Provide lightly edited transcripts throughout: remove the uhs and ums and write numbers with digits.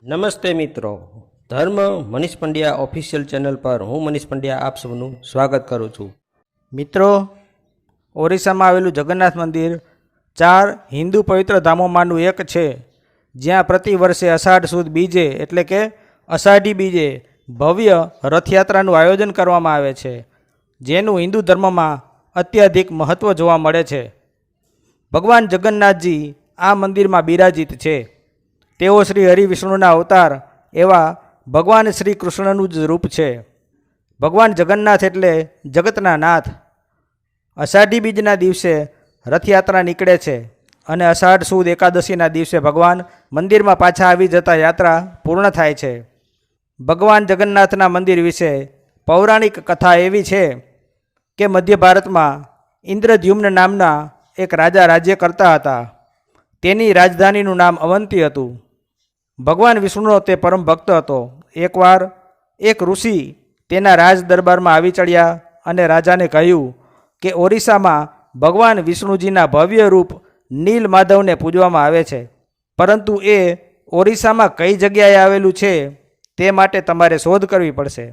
નમસ્તે મિત્રો, ધર્મ મનીષ પંડ્યા ઓફિશિયલ ચેનલ પર હું મનીષ પંડ્યા આપ સૌનું સ્વાગત કરું છું. મિત્રો, ઓરિસ્સામાં આવેલું જગન્નાથ મંદિર 4 હિન્દુ પવિત્ર ધામોમાંનું એક છે, જ્યાં પ્રતિ વર્ષે અષાઢ સુદ બીજે એટલે કે અષાઢી બીજે ભવ્ય રથયાત્રાનું આયોજન કરવામાં આવે છે, જેનું હિન્દુ ધર્મમાં અત્યધિક મહત્ત્વ જોવા મળે છે. ભગવાન જગન્નાથજી આ મંદિરમાં બિરાજિત છે. તેઓ શ્રી હરિવિષ્ણુના અવતાર એવા ભગવાન શ્રી કૃષ્ણનું જ રૂપ છે. ભગવાન જગન્નાથ એટલે જગતના નાથ. અષાઢી બીજના દિવસે રથયાત્રા નીકળે છે અને અષાઢ સુદ એકાદશીના દિવસે ભગવાન મંદિરમાં પાછા આવી જતા યાત્રા પૂર્ણ થાય છે. ભગવાન જગન્નાથના મંદિર વિશે પૌરાણિક કથા એવી છે કે મધ્ય ભારતમાં ઇન્દ્રદ્યુમ્ન નામના એક રાજા રાજ્ય કરતા હતા. તેની રાજધાનીનું નામ અવંતી હતું. ભગવાન વિષ્ણુનો તે પરમ ભક્ત હતો. એકવાર એક ઋષિ તેના રાજ દરબારમાં આવી ચડ્યા અને રાજાને કહ્યું કે ઓરિસ્સામાં ભગવાન વિષ્ણુજીના ભવ્ય રૂપ નીલ માધવને પૂજવામાં આવે છે, પરંતુ એ ઓરિસ્સામાં કઈ જગ્યાએ આવેલું છે તે માટે તમારે શોધ કરવી પડશે.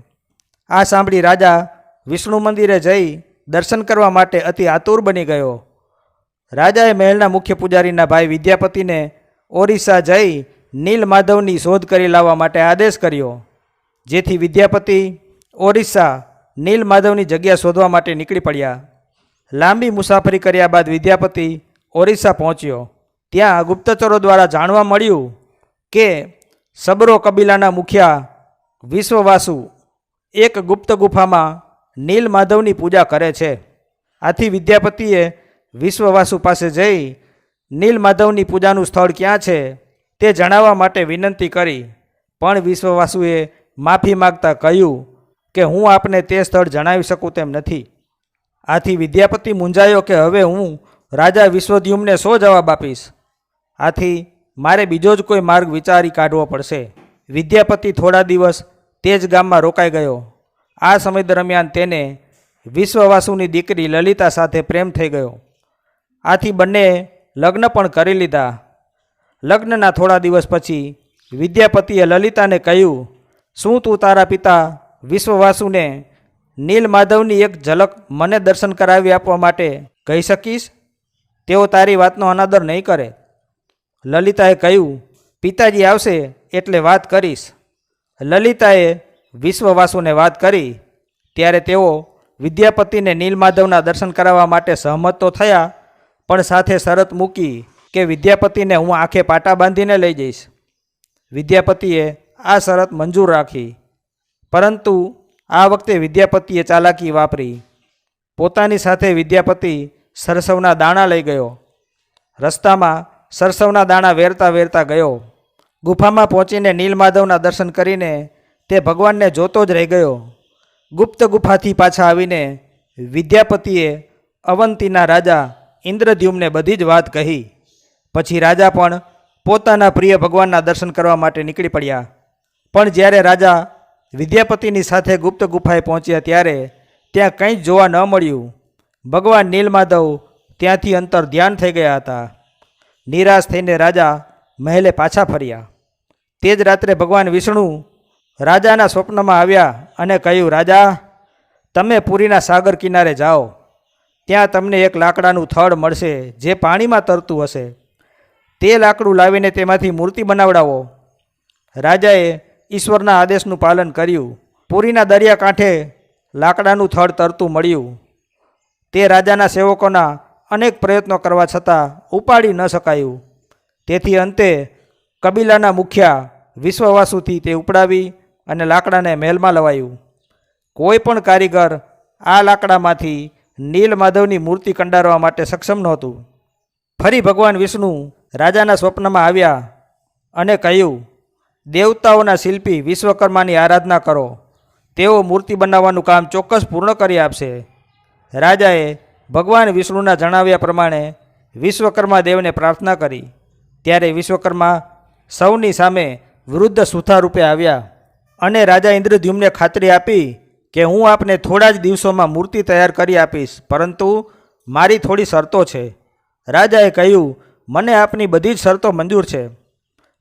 આ સાંભળી રાજા વિષ્ણુ મંદિરે જઈ દર્શન કરવા માટે અતિ આતુર બની ગયો. રાજાએ મહેલના મુખ્ય પૂજારીના ભાઈ વિદ્યાપતિને ઓરિસ્સા જઈ નીલ માધવની શોધ કરી લાવવા માટે આદેશ કર્યો, જેથી વિદ્યાપતિ ઓરિસ્સા નીલ માધવની જગ્યા શોધવા માટે નીકળી પડ્યા. લાંબી મુસાફરી કર્યા બાદ વિદ્યાપતિ ઓરિસ્સા પહોંચ્યો. ત્યાં ગુપ્તચરો દ્વારા જાણવા મળ્યું કે સબરો કબીલાના મુખિયા વિશ્વવાસુ એક ગુપ્ત ગુફામાં નીલ માધવની પૂજા કરે છે. આથી વિદ્યાપતિએ વિશ્વવાસુ પાસે જઈ નીલ માધવની પૂજાનું સ્થળ ક્યાં છે તે જણાવવા માટે વિનંતી કરી, પણ વિશ્વવાસુએ માફી માગતા કહ્યું કે હું આપને તે સ્થળ જણાવી શકું તેમ નથી. આથી વિદ્યાપતિ મૂંઝાયો કે હવે હું રાજા વિશ્વદ્યુમ્નને શો જવાબ આપીશ. આથી મારે બીજો જ કોઈ માર્ગ વિચારી કાઢવો પડશે. વિદ્યાપતિ થોડા દિવસ તે જ ગામમાં રોકાઈ ગયો. આ સમય દરમિયાન તેને વિશ્વવાસુની દીકરી લલિતા સાથે પ્રેમ થઈ ગયો. આથી બંને લગ્ન પણ કરી લીધા. લગ્નના થોડા દિવસ પછી વિદ્યાપતિએ લલિતાને કહ્યું, શું તું તારા પિતા વિશ્વવાસુને નીલ માધવની એક ઝલક મને દર્શન કરાવી આપવા માટે કહી શકીશ? તેઓ તારી વાતનો અનાદર નહીં કરે. લલિતાએ કહ્યું, પિતાજી આવશે એટલે વાત કરીશ. લલિતાએ વિશ્વવાસુને વાત કરી ત્યારે તેઓ વિદ્યાપતિને નીલ માધવના દર્શન કરાવવા માટે સહમત તો થયા, પણ સાથે શરત મૂકી કે વિદ્યાપતિને હું આંખે પાટા બાંધીને લઈ જઈશ. વિદ્યાપતિએ આ શરત મંજૂર રાખી, પરંતુ આ વખતે વિદ્યાપતિએ ચાલાકી વાપરી. પોતાની સાથે વિદ્યાપતિ સરસવના દાણા લઈ ગયો. રસ્તામાં સરસવના દાણા વેરતા વેરતા ગયો. ગુફામાં પહોંચીને નીલ માધવના દર્શન કરીને તે ભગવાનને જોતો જ રહી ગયો. ગુપ્ત ગુફાથી પાછા આવીને વિદ્યાપતિએ અવંતીના રાજા ઇન્દ્રદ્યુમ્નને બધી જ વાત કહી. પછી રાજા પણ પોતાના પ્રિય ભગવાનના દર્શન કરવા માટે નીકળી પડ્યા. પણ જ્યારે રાજા વિદ્યાપતિની સાથે ગુપ્ત ગુફાએ પહોંચ્યા ત્યારે ત્યાં કંઈ જ જોવા ન મળ્યું. ભગવાન નીલમાધવ ત્યાંથી અંતર ધ્યાન થઈ ગયા હતા. નિરાશ થઈને રાજા મહેલે પાછા ફર્યા. તે જ રાત્રે ભગવાન વિષ્ણુ રાજાના સ્વપ્નમાં આવ્યા અને કહ્યું, રાજા, તમે પુરીના સાગર કિનારે જાઓ. ત્યાં તમને એક લાકડાનું થડ મળશે જે પાણીમાં તરતું હશે. તે લાકડું લાવીને તેમાંથી મૂર્તિ બનાવડાવો. રાજાએ ઈશ્વરના આદેશનું પાલન કર્યું. પુરીના દરિયાકાંઠે લાકડાનું થડ તરતું મળ્યું. તે રાજાના સેવકોના અનેક પ્રયત્નો કરવા છતાં ઉપાડી ન શકાયું. તેથી અંતે કબીલાના મુખિયા વિશ્વવાસુથી તે ઉપડાવી અને લાકડાને મહેલમાં લવાયું. કોઈ પણ કારીગર આ લાકડામાંથી નીલ માધવની મૂર્તિ કંડારવા માટે સક્ષમ નહોતું. ફરી ભગવાન વિષ્ણુ રાજાના સ્વપ્નમાં આવ્યા અને કહ્યું, દેવતાઓના શિલ્પી વિશ્વકર્માની આરાધના કરો. તેઓ મૂર્તિ બનાવવાનું કામ ચોક્કસ પૂર્ણ કરી આપશે. રાજાએ ભગવાન વિષ્ણુના જણાવ્યા પ્રમાણે વિશ્વકર્મા દેવને પ્રાર્થના કરી. ત્યારે વિશ્વકર્મા સૌની સામે વૃદ્ધ સુથાર રૂપે આવ્યા અને રાજા ઇન્દ્રદ્યુમ્નને ખાતરી આપી કે હું આપને થોડા જ દિવસોમાં મૂર્તિ તૈયાર કરી આપીશ, પરંતુ મારી થોડી શરતો છે. રાજાએ કહ્યું, મને આપની બધી જ શરતો મંજૂર છે.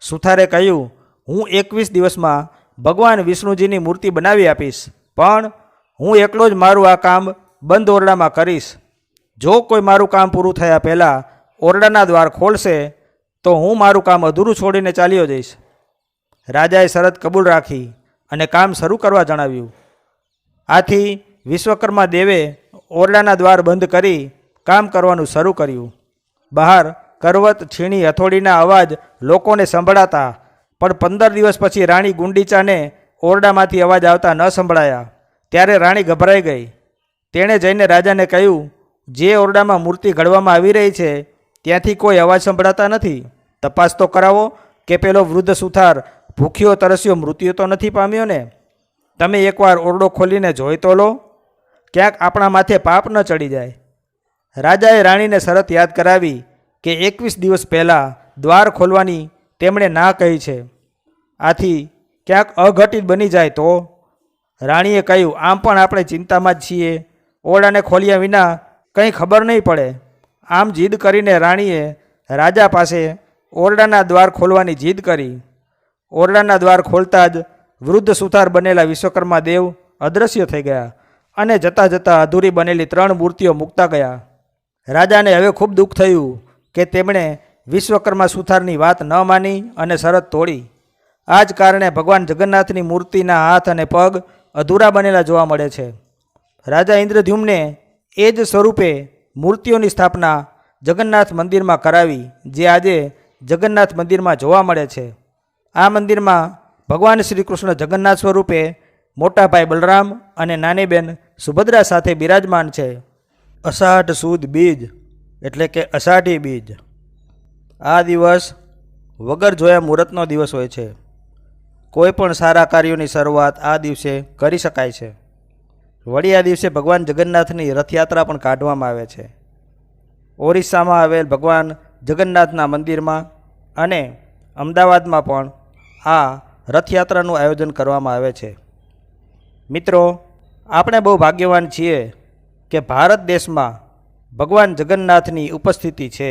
સુથારે કહ્યું, હું 21 દિવસમાં ભગવાન વિષ્ણુજીની મૂર્તિ બનાવી આપીશ, પણ હું એકલો જ મારું આ કામ બંધ ઓરડામાં કરીશ. જો કોઈ મારું કામ પૂરું થયા પહેલાં ઓરડાના દ્વાર ખોલશે તો હું મારું કામ અધૂરું છોડીને ચાલ્યો જઈશ. રાજાએ શરત કબૂલ રાખી અને કામ શરૂ કરવા જણાવ્યું. આથી વિશ્વકર્મા દેવે ઓરડાના દ્વાર બંધ કરી કામ કરવાનું શરૂ કર્યું. બહાર કરવત છીણી હથોડીના અવાજ લોકોને સંભળાતા, પણ 15 દિવસ પછી રાણી ગુંડીચાને ઓરડામાંથી અવાજ આવતા ન સંભળાયા. ત્યારે રાણી ગભરાઈ ગઈ. તેણે જઈને રાજાને કહ્યું, જે ઓરડામાં મૂર્તિ ઘડવામાં આવી રહી છે ત્યાંથી કોઈ અવાજ સંભળાતા નથી. તપાસ તો કરાવો કે પેલો વૃદ્ધ સુથાર ભૂખ્યો તરસ્યો મૃત્યુ તો નથી પામ્યો ને? તમે એકવાર ઓરડો ખોલીને જોઈ તો લો, ક્યાંક આપણા માથે પાપ ન ચડી જાય. રાજાએ રાણીને શરત યાદ કરાવી કે 21 દિવસ પહેલાં દ્વાર ખોલવાની તેમણે ના કહી છે. આથી ક્યાંક અઘટિત બની જાય તો? રાણીએ કહ્યું, આમ પણ આપણે ચિંતામાં જ છીએ, ઓરડાને ખોલ્યા વિના કંઈ ખબર નહીં પડે. આમ જીદ કરીને રાણીએ રાજા પાસે ઓરડાના દ્વાર ખોલવાની જીદ કરી. ઓરડાના દ્વાર ખોલતા જ વૃદ્ધ સુથાર બનેલા વિશ્વકર્મા દેવ અદૃશ્ય થઈ ગયા અને જતાં જતાં અધૂરી બનેલી 3 મૂર્તિઓ મૂકતા ગયા. રાજાને હવે ખૂબ દુઃખ થયું કે તેમણે વિશ્વકર્મા સુથારની વાત ન માની અને શરત તોડી. આ જ કારણે ભગવાન જગન્નાથની મૂર્તિના હાથ અને પગ અધૂરા બનેલા જોવા મળે છે. રાજા ઇન્દ્રદ્યુમ્ને એ જ સ્વરૂપે મૂર્તિઓની સ્થાપના જગન્નાથ મંદિરમાં કરાવી, જે આજે જગન્નાથ મંદિરમાં જોવા મળે છે. આ મંદિરમાં ભગવાન શ્રી કૃષ્ણ જગન્નાથ સ્વરૂપે મોટા ભાઈ બલરામ અને નાની બેન સુભદ્રા સાથે બિરાજમાન છે. અષાઢ સુદ બીજ એટલે કે અષાઢી બીજ. આ દિવસ વગર જોયા મુહૂર્તનો દિવસ હોય છે. કોઈ પણ સારા કાર્યોની શરૂઆત આ દિવસે કરી શકાય છે. વળી આ દિવસે ભગવાન જગન્નાથની રથયાત્રા પણ કાઢવામાં આવે છે. ઓરિસ્સામાં આવેલ ભગવાન જગન્નાથના મંદિરમાં અને અમદાવાદમાં પણ આ રથયાત્રાનું આયોજન કરવામાં આવે છે. મિત્રો, આપણે બહુ ભાગ્યવાન છીએ કે ભારત દેશમાં ભગવાન જગન્નાથની ઉપસ્થિતિ છે.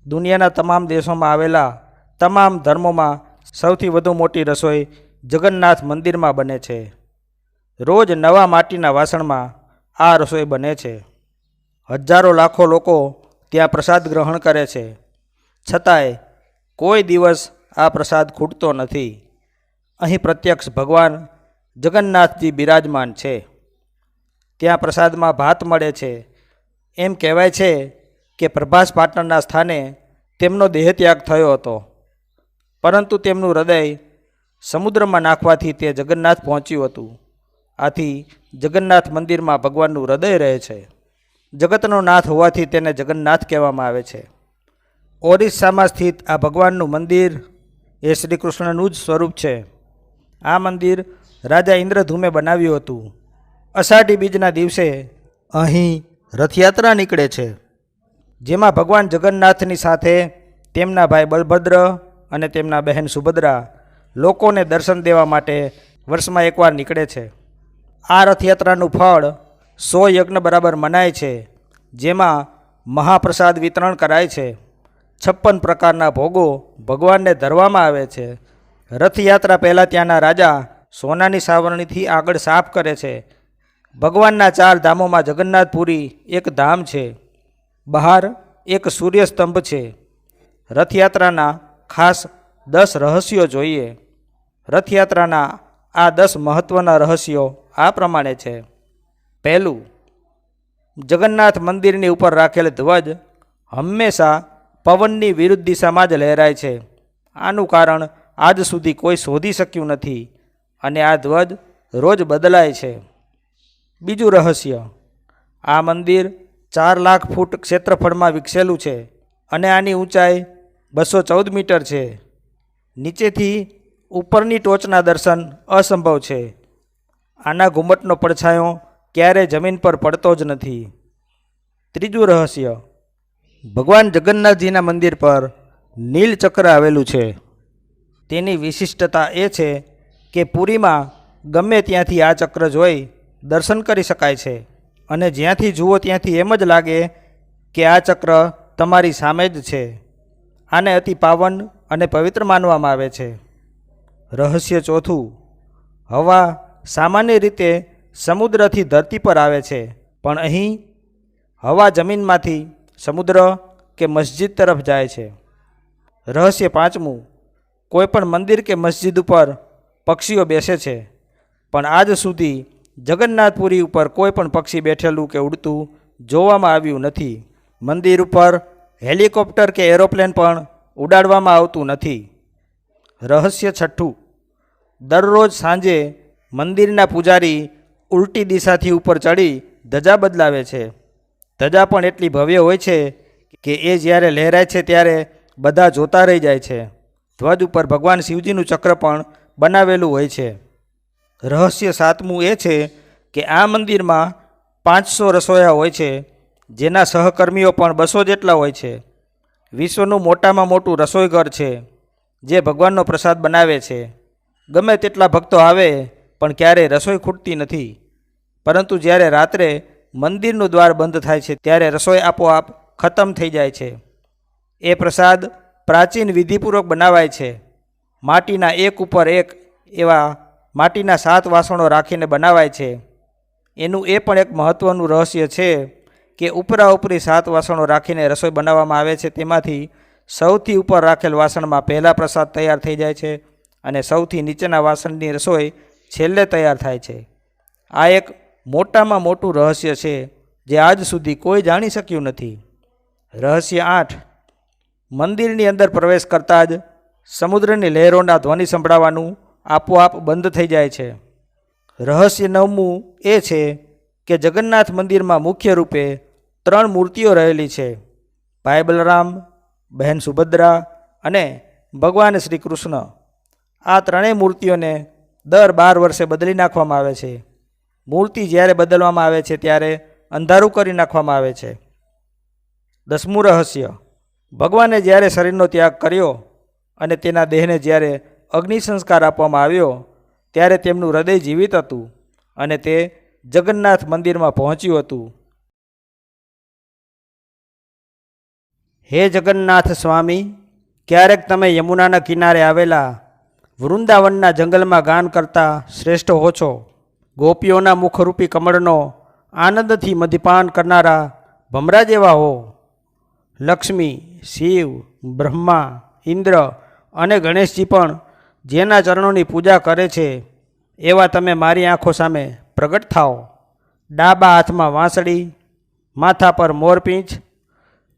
દુનિયાના તમામ દેશોમાં આવેલા તમામ ધર્મોમાં સૌથી વધુ મોટી રસોઈ જગન્નાથ મંદિરમાં બને છે. રોજ નવા માટીના વાસણમાં આ રસોઈ બને છે. હજારો લાખો લોકો ત્યાં પ્રસાદ ગ્રહણ કરે છે. છતાંય કોઈ દિવસ આ પ્રસાદ ખૂટતો નથી. અહીં પ્રત્યક્ષ ભગવાન જગન્નાથજી બિરાજમાન છે. ત્યાં પ્રસાદમાં ભાત મળે છે. એમ કહેવાય છે કે પ્રભાસ પાટણના સ્થાને તેમનો દેહત્યાગ થયો હતો, પરંતુ તેમનું હૃદય સમુદ્રમાં નાખવાથી તે જગન્નાથ પહોંચ્યું હતું. આથી જગન્નાથ મંદિરમાં ભગવાનનું હૃદય રહે છે. જગતનો નાથ હોવાથી તેને જગન્નાથ કહેવામાં આવે છે. ઓરિસ્સામાં સ્થિત આ ભગવાનનું મંદિર એ શ્રી કૃષ્ણનું જ સ્વરૂપ છે. આ મંદિર રાજા ઇન્દ્રધૂમે બનાવ્યું હતું. અષાઢી બીજના દિવસે અહીં રથયાત્રા નીકળે છે, જેમાં ભગવાન જગન્નાથની સાથે તેમના ભાઈ બલભદ્ર અને તેમના બહેન સુભદ્રા લોકોને દર્શન દેવા માટે વર્ષમાં એકવાર નીકળે છે. આ રથયાત્રાનું ફળ 100 યજ્ઞ બરાબર મનાય છે, જેમાં મહાપ્રસાદ વિતરણ કરાય છે. 56 પ્રકારના ભોગો ભગવાનને ધરવામાં આવે છે. રથયાત્રા પહેલાં ત્યાંના રાજા સોનાની સાવરણીથી આગળ સાફ કરે છે. ભગવાનના 4 ધામોમાં જગન્નાથપુરી એક ધામ છે. બહાર એક સૂર્યસ્તંભ છે. રથયાત્રાના ખાસ 10 રહસ્યો જોઈએ. રથયાત્રાના આ 10 મહત્ત્વના રહસ્યો આ પ્રમાણે છે. પહેલું, જગન્નાથ મંદિરની ઉપર રાખેલ ધ્વજ હંમેશા પવનની વિરુદ્ધ દિશામાં જ લહેરાય છે. આનું કારણ આજ સુધી કોઈ શોધી શક્યું નથી અને આ ધ્વજ રોજ બદલાય છે. બીજું રહસ્ય, આ મંદિર 4 લાખ ફૂટ ક્ષેત્રફળમાં વિકસેલું છે અને આની ઊંચાઈ 214 મીટર છે. નીચેથી ઉપરની ટોચના દર્શન અસંભવ છે. આના ઘુમ્મટનો પડછાયો ક્યારેય જમીન પર પડતો જ નથી. ત્રીજું રહસ્ય, ભગવાન જગન્નાથજીના મંદિર પર નીલચક્ર આવેલું છે. તેની વિશિષ્ટતા એ છે કે પુરીમાં ગમે ત્યાંથી આ ચક્ર જોઈ દર્શન કરી શકાય છે અને જ્યાંથી જુઓ ત્યાંથી એમ જ લાગે કે આ ચક્ર તમારી સામે જ છે. આને અતિ પાવન અને પવિત્ર માનવામાં આવે છે. રહસ્ય ચોથું, હવા સામાન્ય રીતે સમુદ્રથી ધરતી પર આવે છે, પણ અહીં હવા જમીનમાંથી સમુદ્ર કે મસ્જિદ તરફ જાય છે. રહસ્ય પાંચમું, કોઈ પણ મંદિર કે મસ્જિદ ઉપર પક્ષીઓ બેસે છે, પણ આજ સુધી જગન્નાથપુરી ઉપર કોઈ પણ પક્ષી બેઠેલું કે ઉડતું જોવામાં આવ્યું નથી. મંદિર ઉપર હેલિકોપ્ટર કે એરોપ્લેન પણ ઉડાડવામાં આવતું નથી. રહસ્ય છઠ્ઠું, દરરોજ સાંજે મંદિરના પૂજારી ઉલટી દિશાથી ઉપર ચડી ધજા બદલાવે છે. ધજા પણ એટલી ભવ્ય હોય છે કે એ જ્યારે લહેરાય છે ત્યારે બધા જોતા રહી જાય છે. ધ્વજ ઉપર ભગવાન શિવજીનું ચક્ર પણ બનાવેલું હોય છે. રહસ્ય સાતમું એ છે કે આ મંદિરમાં 500 રસોયા હોય છે, જેના સહકર્મીઓ પણ 200 જેટલા હોય છે. વિશ્વનું મોટામાં મોટું રસોઈઘર છે, જે ભગવાનનો પ્રસાદ બનાવે છે. ગમે તેટલા ભક્તો આવે પણ ક્યારેય રસોઈ ખૂટતી નથી. પરંતુ જ્યારે રાત્રે મંદિરનું દ્વાર બંધ થાય છે ત્યારે રસોઈ આપોઆપ ખતમ થઈ જાય છે. એ પ્રસાદ પ્રાચીન વિધિપૂર્વક બનાવાય છે. માટીના એક ઉપર એક એવા માટીના 7 વાસણો રાખીને બનાવાય છે. એનું એ પણ એક મહત્ત્વનું રહસ્ય છે કે ઉપરા ઉપરી 7 વાસણો રાખીને રસોઈ બનાવવામાં આવે છે. તેમાંથી સૌથી ઉપર રાખેલ વાસણમાં પહેલાં પ્રસાદ તૈયાર થઈ જાય છે અને સૌથી નીચેના વાસણની રસોઈ છેલ્લે તૈયાર થાય છે. આ એક મોટામાં મોટું રહસ્ય છે જે આજ સુધી કોઈ જાણી શક્યું નથી. રહસ્ય 8, મંદિરની અંદર પ્રવેશ કરતાં જ સમુદ્રની લહેરોના ધ્વનિ સંભળાવવાનું આપોઆપ બંધ થઈ જાય છે. રહસ્ય 9મું એ છે કે જગન્નાથ મંદિરમાં મુખ્ય રૂપે 3 મૂર્તિઓ રહેલી છે: ભાઈ બલરામ, બહેન સુભદ્રા અને ભગવાન શ્રી કૃષ્ણ. આ ત્રણેય મૂર્તિઓને દર 12 વર્ષે બદલી નાખવામાં આવે છે. મૂર્તિ જ્યારે બદલવામાં આવે છે ત્યારે અંધારું કરી નાખવામાં આવે છે. 10મું રહસ્ય, ભગવાને જ્યારે શરીરનો ત્યાગ કર્યો અને તેના દેહને જ્યારે અગ્નિ સંસ્કાર આપવામાં આવ્યો ત્યારે તેમનું હૃદય જીવિત હતું અને તે જગન્નાથ મંદિરમાં પહોંચ્યું હતું. હે જગન્નાથ સ્વામી, ક્યારેક તમે યમુનાના કિનારે આવેલા વૃંદાવનના જંગલમાં ગાન કરતા શ્રેષ્ઠ હો છો. ગોપીઓના મુખરૂપી કમળનો આનંદથી મદ્યપાન કરનારા ભમરા જેવા હો. લક્ષ્મી, શિવ, બ્રહ્મા, ઇન્દ્ર અને ગણેશજી પણ જેના ચરણોની પૂજા કરે છે એવા તમે મારી આંખો સામે પ્રગટ થાઓ. ડાબા હાથમાં વાંસળી, માથા પર મોરપીંછ,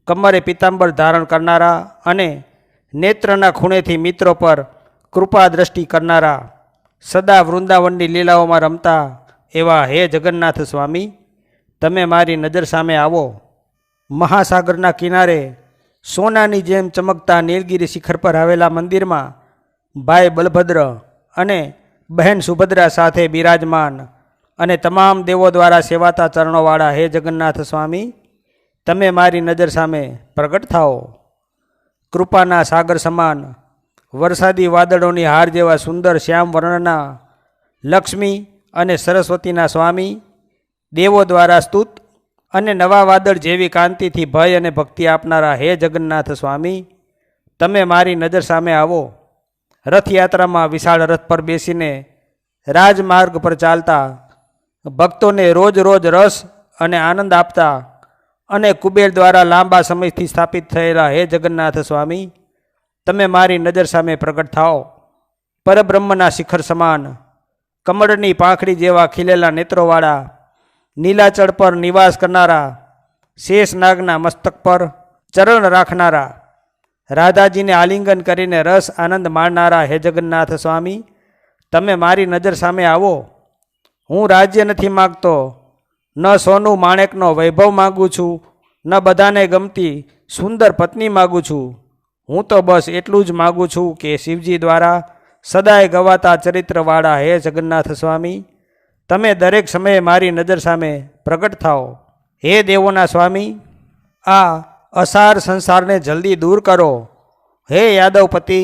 કમરે પિતાંબર ધારણ કરનારા અને નેત્રના ખૂણેથી મિત્રો પર કૃપા દ્રષ્ટિ કરનારા, સદા વૃંદાવનની લીલાઓમાં રમતા એવા હે જગન્નાથ સ્વામી, તમે મારી નજર સામે આવો. મહાસાગરના કિનારે સોનાની જેમ ચમકતા નીલગિરી શિખર પર આવેલા મંદિરમાં ભાઈ બલભદ્ર અને બહેન સુભદ્રા સાથે બિરાજમાન અને તમામ દેવો દ્વારા સેવાતા ચરણોવાળા હે જગન્નાથ સ્વામી, તમે મારી નજર સામે પ્રગટ થાઓ. કૃપાના સાગર સમાન વરસાદી વાદળોની હાર જેવા સુંદર શ્યામ વર્ણના લક્ષ્મી અને સરસ્વતીના સ્વામી, દેવો દ્વારા સ્તુત અને નવા વાદળ જેવી કાંતિથી ભય અને ભક્તિ આપનારા હે જગન્નાથ સ્વામી, તમે મારી નજર સામે આવો. રથયાત્રામાં વિશાળ રથ પર બેસીને રાજમાર્ગ પર ચાલતા ભક્તોને રોજ રોજ રસ અને આનંદ આપતા અને કુબેર દ્વારા લાંબા સમયથી સ્થાપિત થયેલા હે જગન્નાથ સ્વામી, તમે મારી નજર સામે પ્રગટ થાઓ. પરબ્રહ્મના શિખર સમાન કમળની પાંખડી જેવા ખીલેલા નેત્રોવાળા, નીલાચળ પર નિવાસ કરનારા, શેષનાગના મસ્તક પર ચરણ રાખનારા, રાધાજીને આલિંગન કરીને રસ આનંદ માણનારા હે જગન્નાથ સ્વામી, તમે મારી નજર સામે આવો. હું રાજ્ય નથી માગતો, ન સોનું માણેકનો વૈભવ માગું છું, ન બધાને ગમતી સુંદર પત્ની માગું છું. હું તો બસ એટલું જ માગું છું કે શિવજી દ્વારા સદાય ગવાતા ચરિત્રવાળા હે જગન્નાથ સ્વામી, તમે દરેક સમયે મારી નજર સામે પ્રગટ થાઓ. હે દેવોના સ્વામી, આ અસાર સંસારને જલ્દી દૂર કરો. હે યાદવપતિ,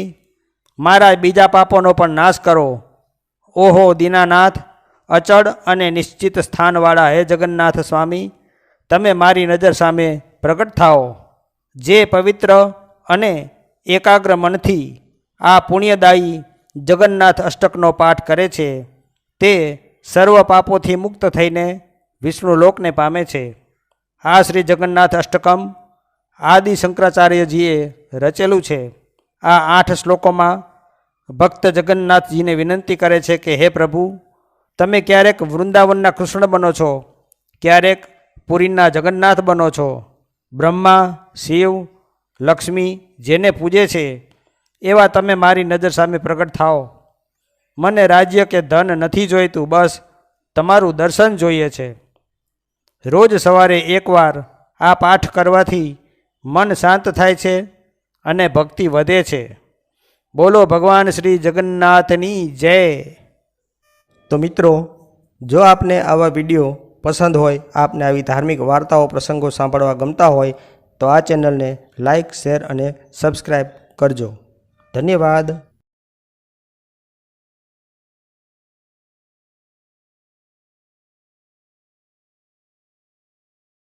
મારા બીજા પાપોનો પણ નાશ કરો. ઓહો દીનાનાથ, અચળ અને નિશ્ચિત સ્થાનવાળા હે જગન્નાથ સ્વામી, તમે મારી નજર સામે પ્રગટ થાઓ. જે પવિત્ર અને એકાગ્ર મનથી આ પુણ્યદાયી જગન્નાથ અષ્ટકનો પાઠ કરે છે તે સર્વ પાપોથી મુક્ત થઈને વિષ્ણુલોકને પામે છે. આ શ્રી જગન્નાથ અષ્ટકમ આદિ શંકરાચાર્યજીએ રચેલું છે. આ 8 શ્લોકોમાં ભક્ત જગન્નાથજીને વિનંતી કરે છે કે હે પ્રભુ, તમે ક્યારેક વૃંદાવનના કૃષ્ણ બનો છો, ક્યારેક પુરીના જગન્નાથ બનો છો. બ્રહ્મા, શિવ, લક્ષ્મી જેને પૂજે છે એવા તમે મારી નજર સામે પ્રગટ થાઓ. મને રાજ્ય કે ધન નથી જોઈતું, બસ તમારું દર્શન જોઈએ છે. રોજ સવારે એકવાર આ પાઠ કરવાથી મન શાંત થાય છે અને ભક્તિ વધે છે. બોલો ભગવાન શ્રી જગન્નાથની જય. તો મિત્રો, જો આપને આવા વિડીયો પસંદ હોય, આપને આવી ધાર્મિક વાર્તાઓ પ્રસંગો સાંભળવા ગમતા હોય તો આ ચેનલને લાઇક, શેર અને સબસ્ક્રાઈબ કરજો. ધન્યવાદ.